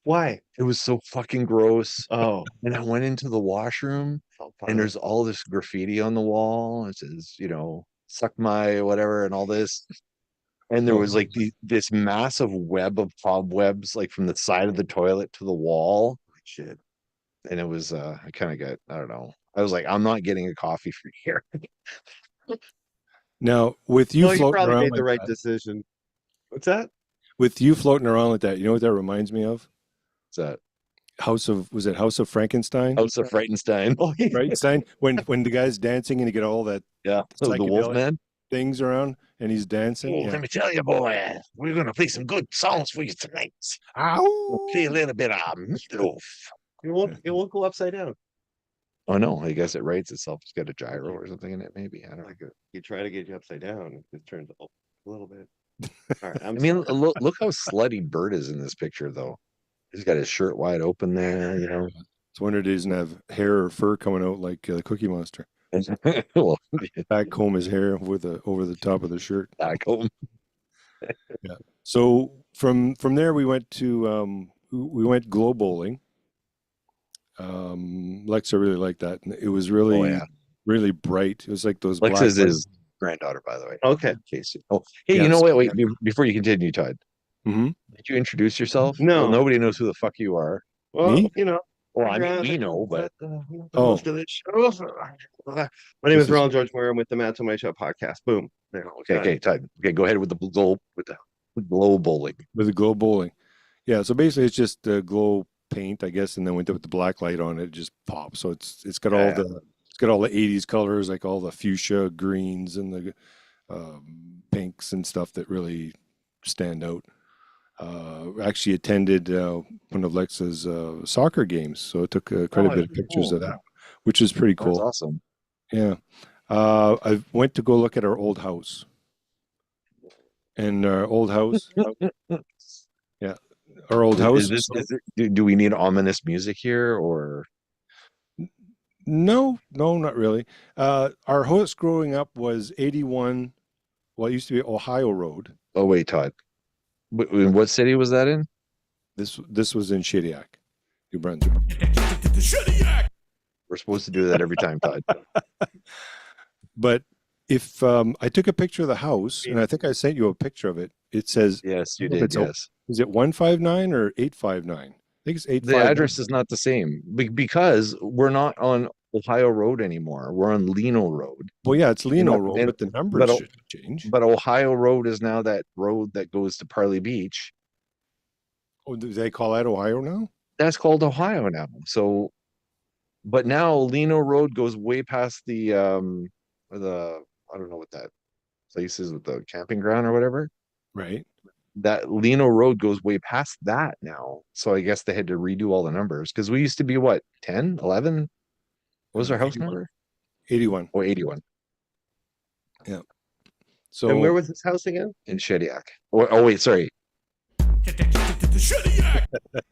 Speaker 3: Why?
Speaker 4: It was so fucking gross.
Speaker 3: Oh,
Speaker 4: And I went into the washroom and there's all this graffiti on the wall. It says, suck my whatever and all this. And there was like this massive web of cobwebs, like from the side of the toilet to the wall. Shit. And it was I kind of got, I don't know. I was like, I'm not getting a coffee from here.
Speaker 7: Now, with you
Speaker 3: no, you
Speaker 7: floating
Speaker 3: probably
Speaker 7: around
Speaker 3: made the
Speaker 7: like
Speaker 3: right
Speaker 7: that,
Speaker 3: decision. What's that?
Speaker 7: with you floating around like that, you know what that reminds me of?
Speaker 4: What's that?
Speaker 7: Was it House of Frankenstein?
Speaker 4: House of Frightenstein.
Speaker 3: Oh, yeah.
Speaker 7: Frankenstein, when the guy's dancing and you get all that
Speaker 4: Yeah. So the
Speaker 7: psychedelic
Speaker 4: Wolfman.
Speaker 7: things around and he's dancing.
Speaker 2: Oh,
Speaker 7: Yeah.
Speaker 2: let me tell you, boy, we're gonna play some good songs for you tonight.
Speaker 7: Ow!
Speaker 2: We'll play a little bit of meatloaf.
Speaker 3: It won't go upside down.
Speaker 4: Oh no, I guess it writes itself. It's got a gyro or something in it, maybe. I don't know.
Speaker 3: Like you try to get you upside down, it turns a little bit. All right.
Speaker 4: I mean, look how slutty Bert is in this picture, though. He's got his shirt wide open there,
Speaker 7: It's wonder he doesn't have hair or fur coming out like the Cookie Monster.
Speaker 4: Well,
Speaker 7: Back comb his hair over the top of the shirt.
Speaker 4: back home.
Speaker 7: So from there we went to glow bowling. Lexa really liked that. And it was really
Speaker 4: Oh, yeah.
Speaker 7: really bright. It was like those
Speaker 4: Lex
Speaker 7: black
Speaker 4: is
Speaker 7: lights.
Speaker 4: his granddaughter, by the way.
Speaker 3: Okay.
Speaker 4: In case oh, hey,
Speaker 7: Yes.
Speaker 4: you know what? Wait, before you continue, Todd.
Speaker 7: Mhm.
Speaker 4: Did you introduce yourself?
Speaker 3: No.
Speaker 4: Well, nobody knows who the fuck you are.
Speaker 3: Well,
Speaker 7: Me?
Speaker 4: Well, I mean, we know, but
Speaker 7: Oh.
Speaker 3: most of this show. My name is Ronald George Moore. I'm with the Matt My Show podcast. Boom. There.
Speaker 4: okay, Todd. Okay, go ahead with the glow bowling.
Speaker 7: With the glow bowling. Yeah, so basically it's just glow paint, I guess, and then with the black light on it, just pops. So it's got all the 80s colors, like all the fuchsia greens and the pinks and stuff that really stand out. Actually attended one of Lexa's soccer games, so I took quite a bit of pictures of that, which is pretty
Speaker 4: That's
Speaker 7: cool.
Speaker 4: awesome.
Speaker 7: Yeah. I went to go look at our old house. And our old house, yeah, our old house.
Speaker 4: Do we need ominous music here, or
Speaker 7: No, not really. Our house growing up was 81. Well, it used to be Ohio Road.
Speaker 4: oh wait, Todd, what city was that in?
Speaker 7: This was in Shediac, New Brunswick.
Speaker 4: We're supposed to do that every time, Todd.
Speaker 7: But if I took a picture of the house, and I think I sent you a picture of it, it says,
Speaker 4: Yes, you
Speaker 7: I don't know if
Speaker 4: did.
Speaker 7: it's
Speaker 4: Yes.
Speaker 7: is it 159 or 859? I think it's 859.
Speaker 4: The address is not the same because we're not on Ohio Road anymore. We're on Lino Road.
Speaker 7: Well, yeah, it's Lino
Speaker 4: And-
Speaker 7: Road,
Speaker 4: and-
Speaker 7: but the numbers
Speaker 4: but-
Speaker 7: should change.
Speaker 4: But Ohio Road is now that road that goes to Parley Beach.
Speaker 7: Oh, do they call that Ohio now?
Speaker 4: That's called Ohio now. So, but now Lino Road goes way past the I don't know what that place is with the camping ground or whatever.
Speaker 7: Right.
Speaker 4: That Lino Road goes way past that now. So I guess they had to redo all the numbers because we used to be what, 10, 11? What was our house
Speaker 7: 81.
Speaker 4: number?
Speaker 7: 81.
Speaker 4: Oh, 81
Speaker 7: Yeah.
Speaker 3: And where
Speaker 7: So
Speaker 3: was this house again?
Speaker 4: in Shediac. Oh, wait, sorry.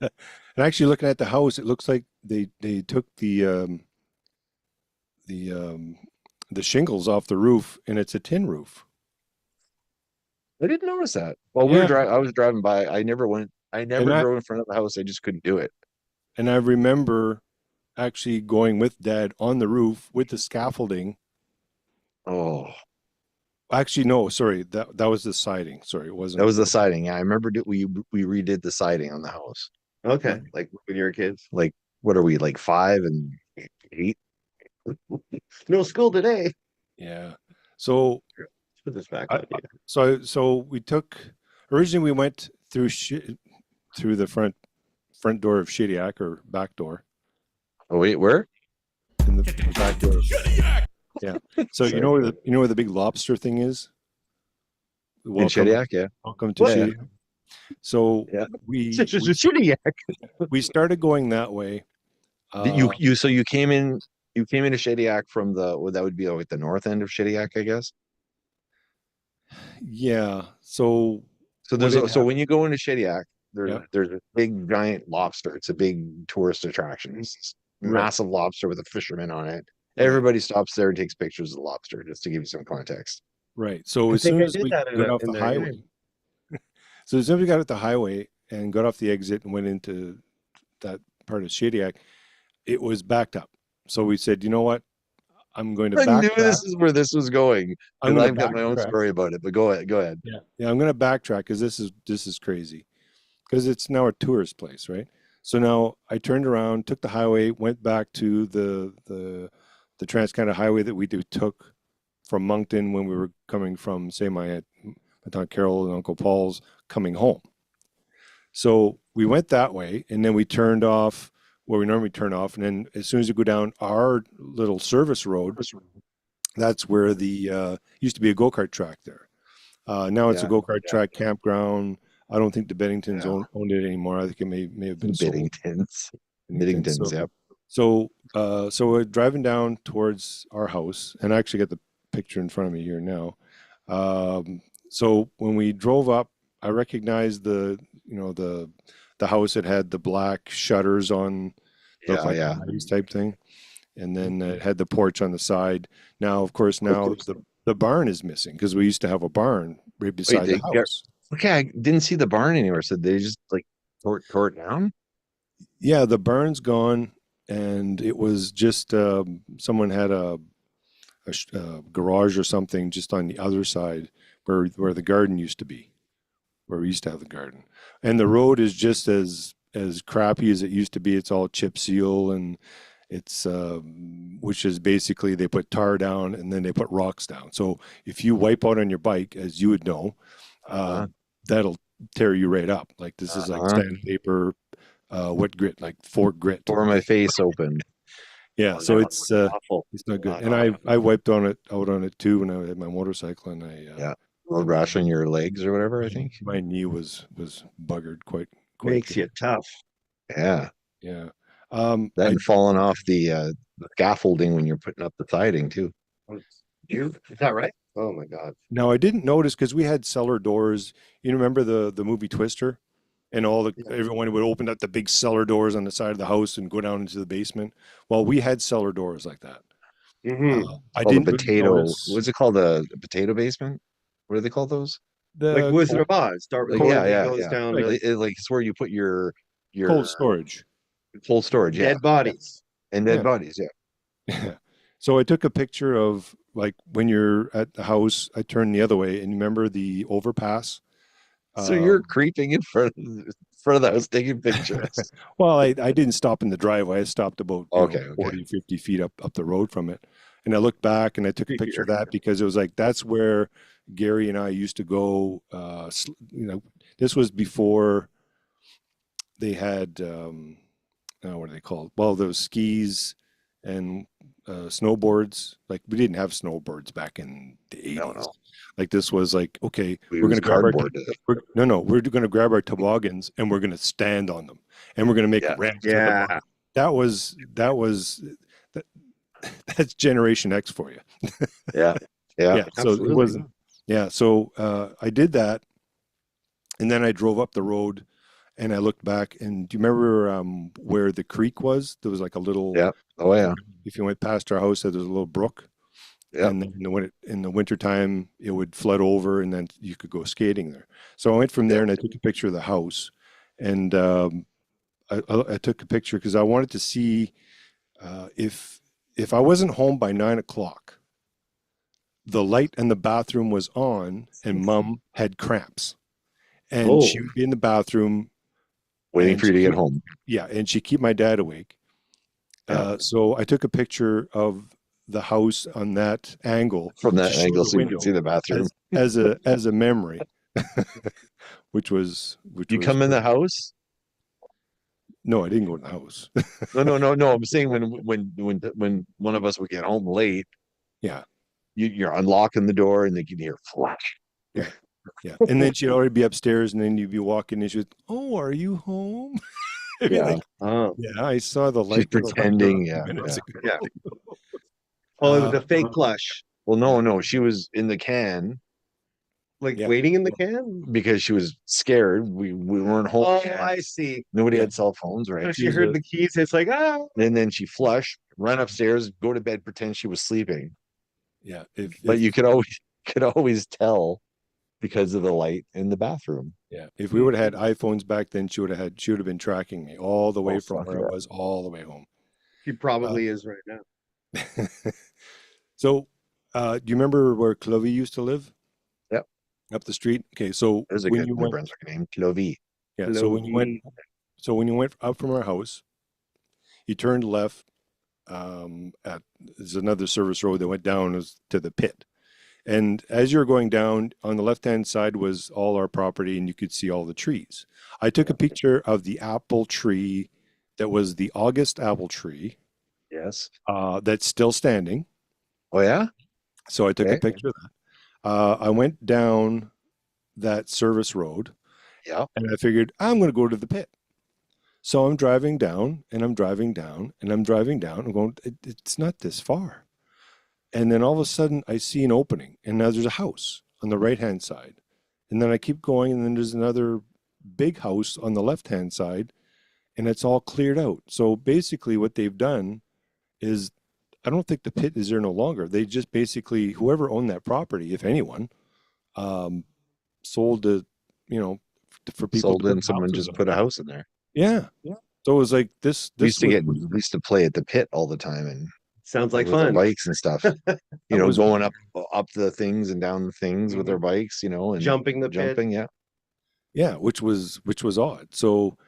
Speaker 7: and actually looking at the house, it looks like they took the shingles off the roof, and it's a tin roof.
Speaker 4: I didn't notice that. Well,
Speaker 7: Yeah.
Speaker 4: I was driving by. I never drove in front of the house. I just couldn't do it.
Speaker 7: And I remember actually going with Dad on the roof with the scaffolding.
Speaker 4: Oh,
Speaker 7: Actually, no, sorry, that was the siding. Sorry, it wasn't.
Speaker 4: that was the siding. Yeah, I remember we redid the siding on the house.
Speaker 3: Okay, like when you were kids.
Speaker 4: Like, what are we, like 5 and 8?
Speaker 3: No school today.
Speaker 7: Yeah. So
Speaker 3: Let's put this back
Speaker 7: I-
Speaker 3: on.
Speaker 7: so we took originally we went through through the front door of Shediac, or back door.
Speaker 4: Oh wait, where?
Speaker 7: In the back door. Yeah. So you know where the big lobster thing is?
Speaker 4: In
Speaker 7: Welcome,
Speaker 4: Shediac, yeah.
Speaker 7: welcome to
Speaker 4: Yeah.
Speaker 7: Shediac. So
Speaker 4: Yeah.
Speaker 7: we
Speaker 4: Shediac.
Speaker 7: we started going that way.
Speaker 4: So you came into Shediac from that would be like the north end of Shediac, I guess.
Speaker 7: Yeah. So
Speaker 4: So when you go into Shediac,
Speaker 7: Yeah.
Speaker 4: there's a big giant lobster. It's a big tourist attraction. It's this
Speaker 7: Right.
Speaker 4: massive lobster with a fisherman on it.
Speaker 7: Right.
Speaker 4: Everybody stops there and takes pictures of the lobster, just to give you some context.
Speaker 7: Right. So
Speaker 3: I
Speaker 7: as
Speaker 3: think
Speaker 7: soon
Speaker 3: I
Speaker 7: as
Speaker 3: did
Speaker 7: we
Speaker 3: that in
Speaker 7: got
Speaker 3: a-
Speaker 7: off
Speaker 3: in
Speaker 7: the
Speaker 3: there, yeah.
Speaker 7: highway, so as soon as we got off the highway and got off the exit and went into that part of Shediac, it was backed up. So we said, you know what? I'm going to
Speaker 4: I knew
Speaker 7: backtrack.
Speaker 4: this is where this was going.
Speaker 7: I'm
Speaker 4: And
Speaker 7: gonna
Speaker 4: I've got my own
Speaker 7: backtrack.
Speaker 4: story about it, but go ahead. Go ahead.
Speaker 7: Yeah, I'm going to backtrack because this is crazy. Because it's now a tourist place, right? So now I turned around, took the highway, went back to the Trans-Canada Highway that we took from Moncton when we were coming from, say, my Aunt Carol and Uncle Paul's coming home. So we went that way, and then we turned off where we normally turn off, and then as soon as you go down our little service road, that's where the used to be a go-kart track there. Now it's a
Speaker 4: Yeah,
Speaker 7: go-kart track campground. I don't think the Beddingtons
Speaker 4: Yeah.
Speaker 7: owned it anymore. I think it may have been sold.
Speaker 4: Biddingtons.
Speaker 7: Benningtons.
Speaker 4: Biddingtons, yep.
Speaker 7: So we're driving down towards our house, and I actually got the picture in front of me here now. So when we drove up, I recognized the house that had the black shutters on, looked like
Speaker 4: Yeah.
Speaker 7: a nice type thing, and then it had the porch on the side. Now, of course, the barn is missing because we used to have a barn right beside
Speaker 4: they
Speaker 7: the house.
Speaker 4: Okay, I didn't see the barn anywhere. So they just like tore it down?
Speaker 7: Yeah, the barn's gone, and it was just someone had a garage or something just on the other side where the garden used to be, where we used to have the garden. And the road is just as crappy as it used to be. It's all chip seal, and it's which is basically they put tar down and then they put rocks down. So if you wipe out on your bike, as you would know, that'll tear you right up. Like this is like sandpaper, wet grit, like fork grit.
Speaker 4: Tore my face open.
Speaker 7: Yeah, so it's
Speaker 3: awful.
Speaker 7: it's not good. And I wiped out on it too when I had my motorcycle, and
Speaker 4: Road rash on your legs or whatever, I think.
Speaker 7: my knee was buggered quite
Speaker 3: Makes
Speaker 7: good.
Speaker 3: you tough.
Speaker 4: Yeah.
Speaker 7: Yeah.
Speaker 4: That and falling off the scaffolding when you're putting up the siding too.
Speaker 3: Is that right? Oh my God.
Speaker 7: Now I didn't notice because we had cellar doors. You remember the movie Twister, and everyone would open up the big cellar doors on the side of the house and go down into the basement. Well, we had cellar doors like that.
Speaker 3: Mm-hmm.
Speaker 7: I
Speaker 4: Called
Speaker 7: didn't
Speaker 4: a
Speaker 7: really
Speaker 4: potato.
Speaker 7: notice
Speaker 4: What's it called? The potato basement? What do they call those?
Speaker 3: Like Wizard of Oz. Start with
Speaker 4: Like,
Speaker 3: cold,
Speaker 4: yeah.
Speaker 3: goes down to
Speaker 4: Like it's where you put your
Speaker 7: cold storage.
Speaker 4: cold storage. Yeah.
Speaker 3: dead bodies.
Speaker 4: And dead
Speaker 7: Yeah.
Speaker 4: bodies. Yeah.
Speaker 7: So I took a picture of like when you're at the house. I turned the other way, and you remember the overpass.
Speaker 4: So you're creeping in front of the house taking pictures.
Speaker 7: Well, I didn't stop in the driveway. I stopped about
Speaker 4: Okay.
Speaker 7: 40, 50 feet up the road from it. And I looked back and I took a picture of that because it was like, that's where Gary and I used to go. This was before they had, what are they called? Well, those skis and snowboards. Like we didn't have snowboards back in the 80s.
Speaker 4: No.
Speaker 7: Like this was like, okay,
Speaker 4: We
Speaker 7: we're
Speaker 4: use
Speaker 7: going to grab our
Speaker 4: cardboard.
Speaker 7: we're going to grab our toboggans and we're going to stand on them and we're going to make
Speaker 4: Yeah.
Speaker 7: ramps. To the bottom. That's Generation X for you.
Speaker 4: Yeah. Yeah.
Speaker 7: Yeah. So it wasn't. Yeah. So I did that, and then I drove up the road, and I looked back. And do you remember where the creek was? There was like a little.
Speaker 4: Yeah. Oh yeah.
Speaker 7: If you went past our house, there was a little brook.
Speaker 4: Yeah.
Speaker 7: And then in the wintertime, it would flood over, and then you could go skating there. So I went from there, and I took a picture of the house, and I took a picture because I wanted to see if I wasn't home by 9 o'clock, the light in the bathroom was on, and Mom had cramps, and she would be in the bathroom
Speaker 4: waiting for you to get home.
Speaker 7: Yeah, and she keep my dad awake. So I took a picture of the house on that angle,
Speaker 4: from that angle, so you can see the bathroom
Speaker 7: as a memory, which was
Speaker 4: you come in the house.
Speaker 7: No, I didn't go in the house.
Speaker 4: No. I'm saying when one of us would get home late.
Speaker 7: Yeah.
Speaker 4: You're unlocking the door and they can hear flash.
Speaker 7: Yeah. Yeah. And then she'd already be upstairs and then you'd be walking and she'd, oh, are you home?
Speaker 4: Yeah.
Speaker 7: Like, yeah, I saw the light.
Speaker 4: She's pretending. Yeah.
Speaker 3: Oh, it was a fake flush.
Speaker 4: Well, no. She was in the can.
Speaker 3: Like waiting in the can?
Speaker 4: Because she was scared. We weren't home.
Speaker 3: Oh,
Speaker 4: yet.
Speaker 3: I see.
Speaker 4: Nobody had cell phones, right?
Speaker 3: So she heard the keys. It's like,
Speaker 4: And then she flushed, ran upstairs, go to bed, pretend she was sleeping.
Speaker 7: Yeah.
Speaker 4: But you could always tell because of the light in the bathroom.
Speaker 7: Yeah. If we would have had iPhones back then, she would have been tracking me all the way from where I was all the way home.
Speaker 3: She probably is right now.
Speaker 7: So, do you remember where Clovey used to live?
Speaker 4: Yep.
Speaker 7: Up the street. Okay, so
Speaker 4: there's a good New Brunswick name, Clovey.
Speaker 7: Yeah. So when you went up from our house, you turned left. There's another service road that went down to the pit, and as you're going down on the left-hand side was all our property, and you could see all the trees. I took a picture of the apple tree that was the August apple tree.
Speaker 4: Yes.
Speaker 7: That's still standing.
Speaker 4: Oh yeah.
Speaker 7: So I took a picture of that. I went down that service road.
Speaker 4: Yeah.
Speaker 7: And I figured I'm going to go to the pit. So I'm driving down and I'm driving down and I'm driving down. I'm going, it's not this far. And then all of a sudden I see an opening and now there's a house on the right-hand side. And then I keep going and then there's another big house on the left-hand side and it's all cleared out. So basically what they've done is, I don't think the pit is there no longer. They just basically, whoever owned that property, if anyone, sold it, for people.
Speaker 4: Sold in, someone just put a house in there.
Speaker 7: Yeah. So it was like this.
Speaker 4: We used to play at the pit all the time, and
Speaker 3: sounds like fun.
Speaker 4: Bikes and stuff. Going up the things and down the things with their bikes. And
Speaker 3: jumping the
Speaker 4: pit.
Speaker 3: Yeah.
Speaker 7: Yeah, which was odd. So,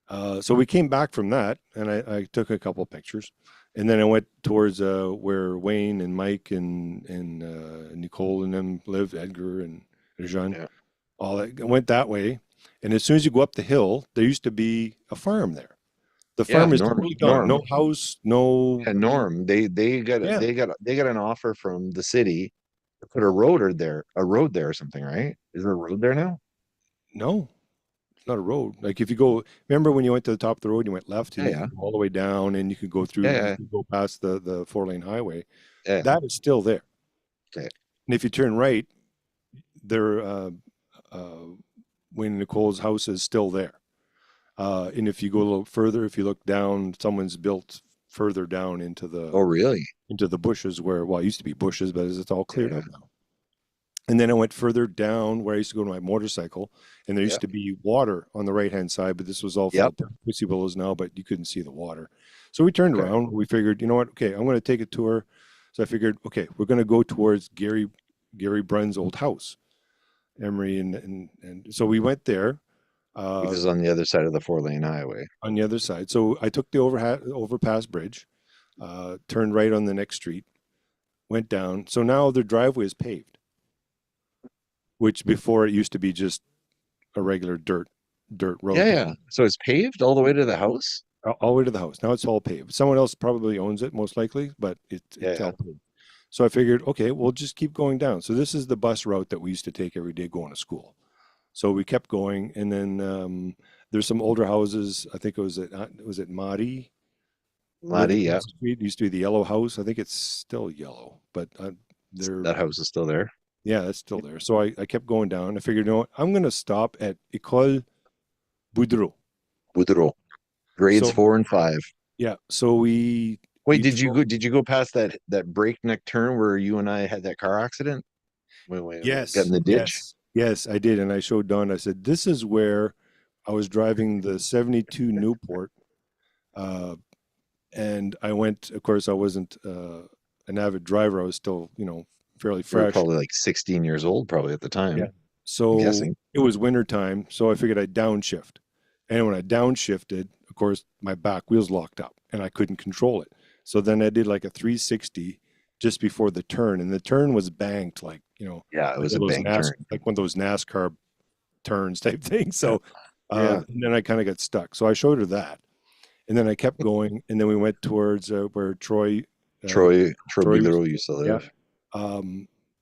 Speaker 7: so we came back from that, and I took a couple pictures, and then I went towards where Wayne and Mike and Nicole and them live, Edgar and Jean, all that. I went that way, and as soon as you go up the hill, there used to be a farm there. The farm is totally gone. No house, no.
Speaker 4: And Norm, they got an offer from the city to put a road there or something, right? Is there a road there now?
Speaker 7: No. Not a road. Like if you go, remember when you went to the top of the road, you went left and you could go all the way down and you could go through, you could go past the 4-lane highway.
Speaker 4: Yeah.
Speaker 7: That is still there.
Speaker 4: Okay.
Speaker 7: And if you turn right, there, when Nicole's house is still there. And if you go a little further, if you look down, someone's built further down into the,
Speaker 4: oh really?
Speaker 7: Into the bushes where, well, it used to be bushes, but it's all cleared up now. And then I went further down where I used to go to my motorcycle, and there used to be water on the right-hand side, but this was all full of pussy willows now, but you couldn't see the water. So we turned around. We figured, you know what? Okay, I'm going to take a tour. So I figured, okay, we're going to go towards Gary Brunn's old house, Emery, and so we went there.
Speaker 4: Because it's on the other side of the 4-lane highway.
Speaker 7: On the other side. So I took the overpass bridge, turned right on the next street, went down. So now their driveway is paved. Which before it used to be just a regular dirt road.
Speaker 4: Yeah. So it's paved all the way to the house?
Speaker 7: all the way to the house. Now it's all paved. Someone else probably owns it, most likely, but it's
Speaker 4: Yeah.
Speaker 7: all paved. So I figured, okay, we'll just keep going down. So this is the bus route that we used to take every day going to school. So we kept going, and then there's some older houses. I think it was at Mari. Right
Speaker 4: Lottie, yeah.
Speaker 7: across the street. It used to be the yellow house. I think it's still yellow, but they're
Speaker 4: That house is still there.
Speaker 7: yeah, that's still there. So I kept going down. I figured, you know what, I'm gonna stop at École Boudreau.
Speaker 4: Boudreau. Grades
Speaker 7: So
Speaker 4: 4 and 5.
Speaker 7: yeah, so we
Speaker 4: Wait,
Speaker 7: we
Speaker 4: did you go past that breakneck turn where you and I had that car accident? Wait,
Speaker 7: yes,
Speaker 4: got in the ditch?
Speaker 7: yes, I did, and I showed Don. I said, this is where I was driving the '72 Newport, uh, and I went. Of course, I wasn't an avid driver. I was still, fairly
Speaker 4: You were
Speaker 7: fresh.
Speaker 4: probably like 16 years old, probably at the time.
Speaker 7: Yeah.
Speaker 4: I'm
Speaker 7: So
Speaker 4: guessing.
Speaker 7: it was winter time, so I figured I'd downshift. And when I downshifted, of course, my back wheels locked up and I couldn't control it. So then I did like a 360 just before the turn, and the turn was banked like,
Speaker 4: Yeah, it was a
Speaker 7: one of those
Speaker 4: bank turn.
Speaker 7: like one of those NASCAR turns type thing. So
Speaker 3: Yeah.
Speaker 7: and then I kind of got stuck. So I showed her that. And then I kept going, and then we went towards where Troy
Speaker 4: Troy
Speaker 7: Troy was-
Speaker 4: Boudreau used to
Speaker 7: yeah.
Speaker 4: live.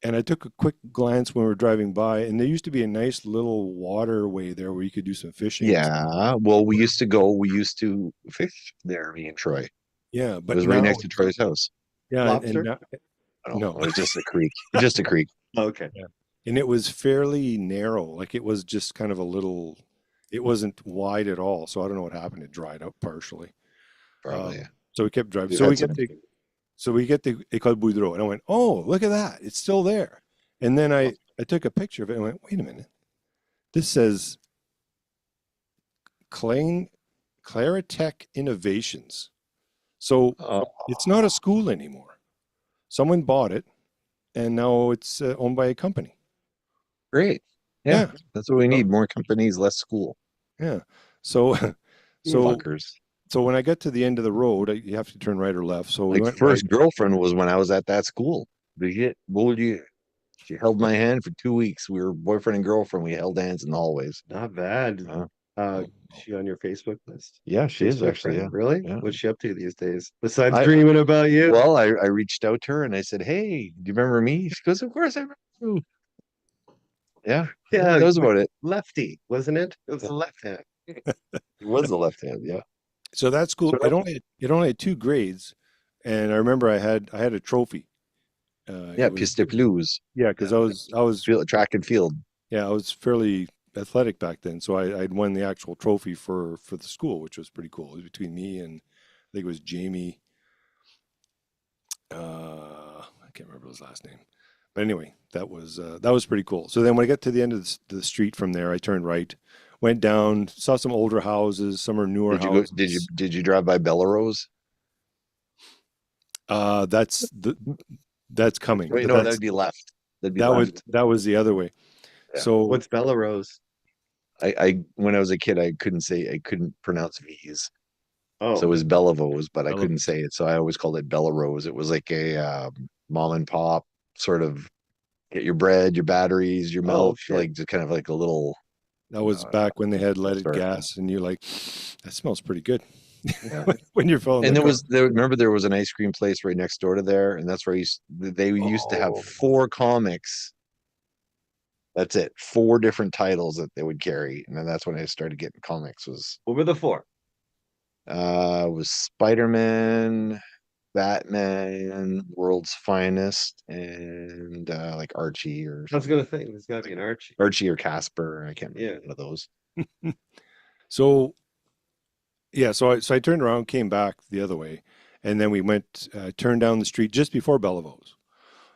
Speaker 7: And I took a quick glance when we were driving by, and there used to be a nice little waterway there where you could do some fishing.
Speaker 4: Yeah. Well, we used to fish there, me and Troy.
Speaker 7: Yeah,
Speaker 4: It
Speaker 7: but
Speaker 4: was right
Speaker 7: now-
Speaker 4: next to Troy's house.
Speaker 7: Yeah,
Speaker 3: Lobster?
Speaker 7: and now, No.
Speaker 4: It was just a creek. Just a creek.
Speaker 3: Okay.
Speaker 7: and it was fairly narrow. Like it was just kind of a little. It wasn't wide at all. So I don't know what happened. It dried up partially.
Speaker 4: Probably.
Speaker 7: So we kept driving.
Speaker 4: We've
Speaker 7: So
Speaker 4: had
Speaker 7: we get the École Boudreau, and I went, oh, look at that. It's still there. And then I took a picture of it and went, wait a minute. This says Claritech Innovations. So
Speaker 4: Oh,
Speaker 7: it's not a school anymore. Someone bought it, and now it's owned by a company.
Speaker 4: great. Yeah, that's what we need. More companies, less school.
Speaker 7: Yeah. So, so,
Speaker 4: Fuckers.
Speaker 7: so when I got to the end of the road, you have to turn right or left. So we
Speaker 4: Like
Speaker 7: went
Speaker 4: first
Speaker 7: right.
Speaker 4: girlfriend was when I was at that school. She held my hand for 2 weeks. We were boyfriend and girlfriend. We held hands in the hallways.
Speaker 3: Not bad.
Speaker 4: Uh,
Speaker 3: Is she on your Facebook list?
Speaker 4: Yeah, she is
Speaker 3: Facebook
Speaker 4: actually.
Speaker 3: friend?
Speaker 4: Yeah.
Speaker 3: Really?
Speaker 4: Yeah.
Speaker 3: What's she up to these days? Besides
Speaker 4: I-
Speaker 3: dreaming about you?
Speaker 4: Well, I reached out to her and I said, "Hey, do you remember me?" She goes, "Of course I remember you." Yeah,
Speaker 3: yeah,
Speaker 4: that was about it.
Speaker 3: lefty, wasn't it? It was the left hand.
Speaker 4: It was the left hand. Yeah.
Speaker 7: So that school, it only had 2 grades, and I remember I had a trophy.
Speaker 4: Yeah,
Speaker 7: it was-
Speaker 4: Piste Blues.
Speaker 7: Yeah, because I was
Speaker 4: Track and field.
Speaker 7: I was fairly athletic back then, so I'd won the actual trophy for the school, which was pretty cool. It was between me and I think it was Jamie. I can't remember his last name, but anyway, that was pretty cool. So then when I got to the end of the street from there, I turned right, went down, saw some older houses, some are newer houses.
Speaker 4: Did you drive by Bellarose?
Speaker 7: That's coming.
Speaker 4: Wait,
Speaker 7: but
Speaker 4: no,
Speaker 7: that's-
Speaker 4: that'd be left. That'd be
Speaker 7: that
Speaker 4: left.
Speaker 7: was the other way.
Speaker 4: Yeah.
Speaker 7: So
Speaker 3: What's Belarus?
Speaker 4: I when I was a kid, I couldn't pronounce V's.
Speaker 3: Oh,
Speaker 4: So it was Bellavose, but I
Speaker 7: Bella-
Speaker 4: couldn't say it. So I always called it Bellarose. It was like a mom and pop sort of get your bread, your batteries, your milk,
Speaker 3: shit.
Speaker 4: like just kind of like a little.
Speaker 7: that was back when they had leaded
Speaker 4: sorry.
Speaker 7: gas, and you're like, that smells pretty good.
Speaker 4: Yeah.
Speaker 7: when you're filling.
Speaker 4: And
Speaker 7: the
Speaker 4: remember there was an ice cream place right next door to there, and that's where they used to have
Speaker 3: Oh.
Speaker 4: 4 comics. That's it, 4 different titles that they would carry, and then that's when I started getting comics.
Speaker 3: what were the 4?
Speaker 4: Was Spider-Man, Batman, World's Finest, and like Archie or
Speaker 3: I was gonna think there's gotta be an Archie.
Speaker 4: Archie or Casper. I can't remember
Speaker 3: Yeah.
Speaker 4: one of those.
Speaker 7: So, yeah, so I turned around, came back the other way, and then we went, turned down the street just before Bellavos.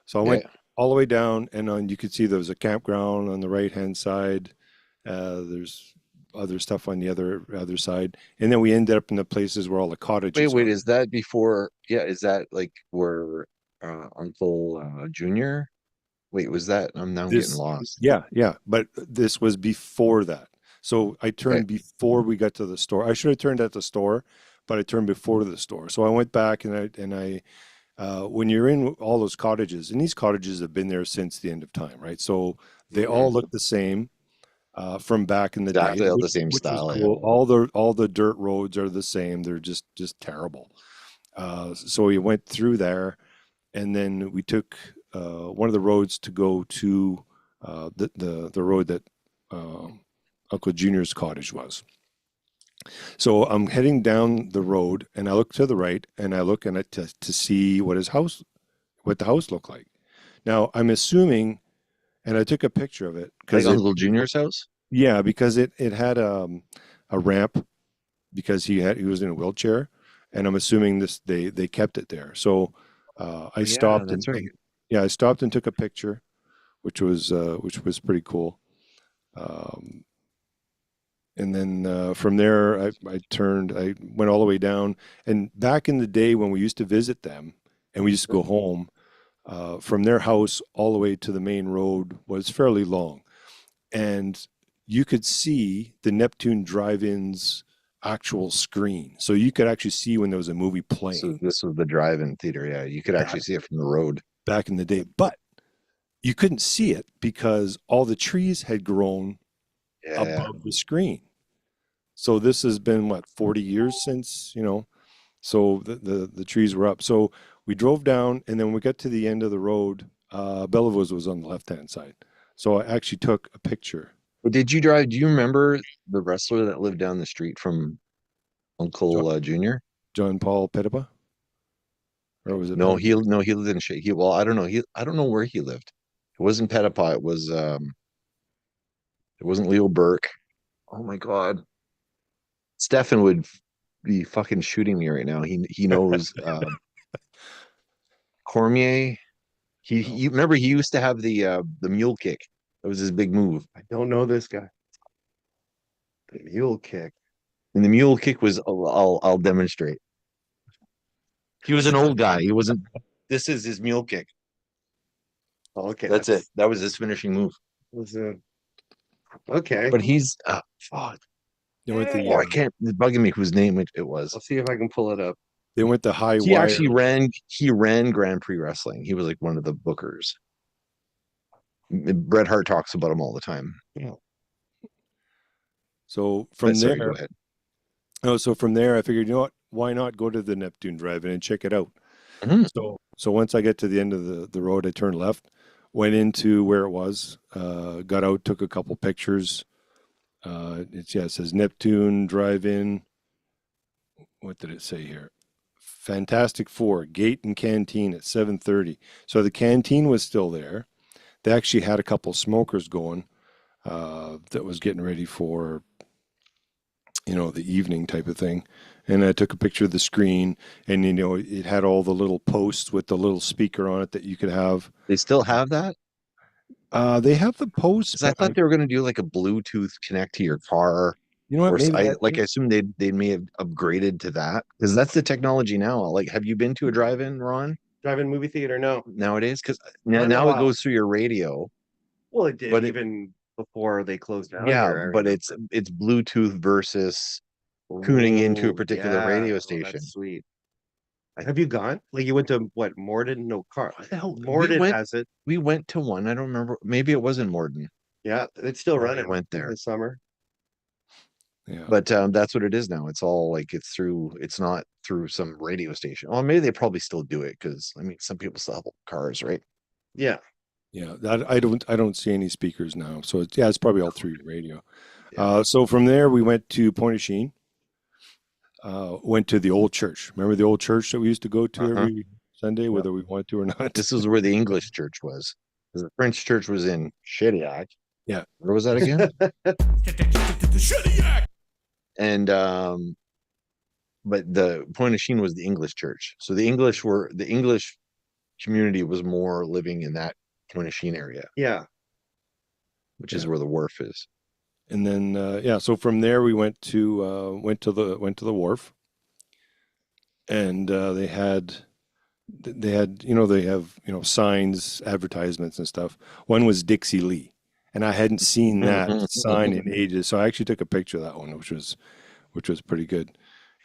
Speaker 7: So I went all the way down, and you could see there was a campground on the right-hand side. There's other stuff on the other side, and then we ended up in the places where all the cottages.
Speaker 4: Wait,
Speaker 7: are.
Speaker 4: is that before? Yeah, is that like where Uncle Junior? Wait, was that? I'm now
Speaker 7: This-
Speaker 4: getting lost.
Speaker 7: Yeah, but this was before that. So I turned before we got to the store. I should have turned at the store, but I turned before the store. So I went back and I when you're in all those cottages, and these cottages have been there since the end of time, right? So they all look the same. from back in the
Speaker 4: Exactly
Speaker 7: day,
Speaker 4: all the same
Speaker 7: which was
Speaker 4: style. Yeah.
Speaker 7: cool. All the dirt roads are the same. They're just terrible. So we went through there, and then we took one of the roads to go to the road that Uncle Junior's cottage was. So I'm heading down the road, and I look to the right, and I look in it to see what the house looked like. Now I'm assuming, and I took a picture of it
Speaker 4: Like
Speaker 7: because
Speaker 4: Uncle Junior's house.
Speaker 7: yeah, because it had a ramp because he was in a wheelchair, and I'm assuming they kept it there. So I stopped
Speaker 4: that's right.
Speaker 7: I stopped and took a picture, which was pretty cool. And then from there, I went all the way down. And back in the day when we used to visit them and we used to go home, from their house all the way to the main road was fairly long. And you could see the Neptune Drive-In's actual screen. So you could actually see when there was a movie
Speaker 4: So
Speaker 7: playing
Speaker 4: this was the drive-in theater. Yeah, you could actually see it from the road.
Speaker 7: back in the day. But you couldn't see it because all the trees had grown
Speaker 4: Yeah,
Speaker 7: above the screen. So this has been what 40 years since, so the trees were up. So we drove down, and then when we got to the end of the road, Bellevuz was on the left-hand side. So I actually took a picture.
Speaker 4: But did you drive? Do you remember the wrestler that lived down the street from Uncle Junior?
Speaker 7: John Paul Petipa? Or was it
Speaker 4: No,
Speaker 7: Petipa?
Speaker 4: he lived in well, I don't know. I don't know where he lived. It wasn't Pettipa. It wasn't Leo Burke. Oh my God. Stefan would be fucking shooting me right now. He knows Cormier. He remember he used to have the mule kick. That was his big move.
Speaker 3: I don't know this guy. The mule kick.
Speaker 4: And the mule kick was I'll demonstrate. He was an old guy. He wasn't. This is his mule kick.
Speaker 3: Oh, okay,
Speaker 4: That's it. That was his finishing move.
Speaker 3: Was okay.
Speaker 4: But he's fuck.
Speaker 7: They went the,
Speaker 4: Oh, I can't. It's bugging me whose name it was.
Speaker 3: I'll see if I can pull it up.
Speaker 7: they went the high
Speaker 4: He
Speaker 7: wire.
Speaker 4: actually ran. He ran Grand Prix wrestling. He was like one of the bookers. Bret Hart talks about him all the time.
Speaker 7: So from
Speaker 4: Sorry,
Speaker 7: there,
Speaker 4: go ahead.
Speaker 7: so from there, I figured, why not go to the Neptune Drive-In and check it out?
Speaker 4: Mhm.
Speaker 7: So once I get to the end of the road, I turned left, went into where it was, got out, took a couple pictures. It says Neptune Drive-In. What did it say here? Fantastic Four, gate and canteen at 7:30. So the canteen was still there. They actually had a couple smokers going that was getting ready for, the evening type of thing. And I took a picture of the screen, and, it had all the little posts with the little speaker on it that you could have.
Speaker 4: They still have that?
Speaker 7: They have the posts.
Speaker 4: Because I thought they were going to do like a Bluetooth connect to your car.
Speaker 7: You know what?
Speaker 4: Or
Speaker 7: Maybe
Speaker 4: I assume they may have upgraded to that because that's the technology now. Like, have you been to a drive-in, Ron?
Speaker 3: Drive-in movie theater? No.
Speaker 4: Nowadays, because
Speaker 3: Not in a
Speaker 4: now it
Speaker 3: while.
Speaker 4: goes through your radio.
Speaker 3: Well, it did
Speaker 4: But
Speaker 3: even before they closed down.
Speaker 4: Yeah,
Speaker 3: here.
Speaker 4: but it's Bluetooth versus tuning into a particular
Speaker 3: yeah.
Speaker 4: radio
Speaker 3: Oh,
Speaker 4: station.
Speaker 3: that's sweet. Have you gone? Like you went to what? Morden? No, car.
Speaker 4: What the hell?
Speaker 3: Morden has it.
Speaker 4: We went to one. I don't remember. Maybe it was in Morden.
Speaker 3: Yeah, it's still
Speaker 4: Yeah, we
Speaker 3: running.
Speaker 4: went there.
Speaker 3: this summer.
Speaker 7: Yeah.
Speaker 4: But that's what it is now. It's all like it's not through some radio station. Well, maybe they probably still do it because I mean some people still have cars, right?
Speaker 3: Yeah.
Speaker 7: Yeah, that I don't see any speakers now. So it's probably all through radio.
Speaker 4: Yeah.
Speaker 7: So from there we went to Point of Sheen. Went to the old church. Remember the old church that we used to go to every Sunday, whether we wanted to or not?
Speaker 4: This is where the English church was. The French church was in Shediac.
Speaker 7: Yeah.
Speaker 4: Where was that again? And but the Point of Sheen was the English church. So the English community was more living in that Point of Sheen area,
Speaker 3: Yeah.
Speaker 4: which is where the wharf is.
Speaker 7: And then so from there we went to the wharf, and they have signs, advertisements and stuff. One was Dixie Lee, and I hadn't seen that sign in ages, so I actually took a picture of that one, which was pretty good.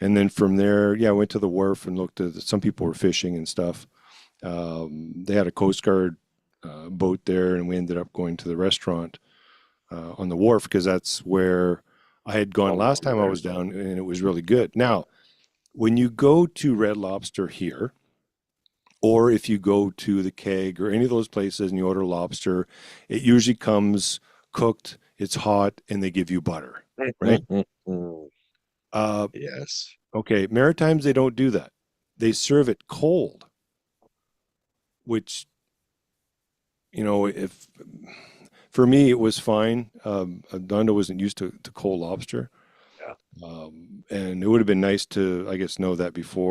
Speaker 7: And then from there, I went to the wharf and looked at some people were fishing and stuff. They had a Coast Guard boat there, and we ended up going to the restaurant. on the wharf, because that's where I had gone last time I was down, and it was really good. Now, when you go to Red Lobster here, or if you go to the Keg or any of those places and you order lobster, it usually comes cooked, it's hot, and they give you butter, right?
Speaker 4: Yes.
Speaker 7: Okay, Maritimes, they don't do that. They serve it cold, which, if for me, it was fine. Donda wasn't used to cold lobster.
Speaker 4: Yeah.
Speaker 7: And it would have been nice to, I guess, know that before.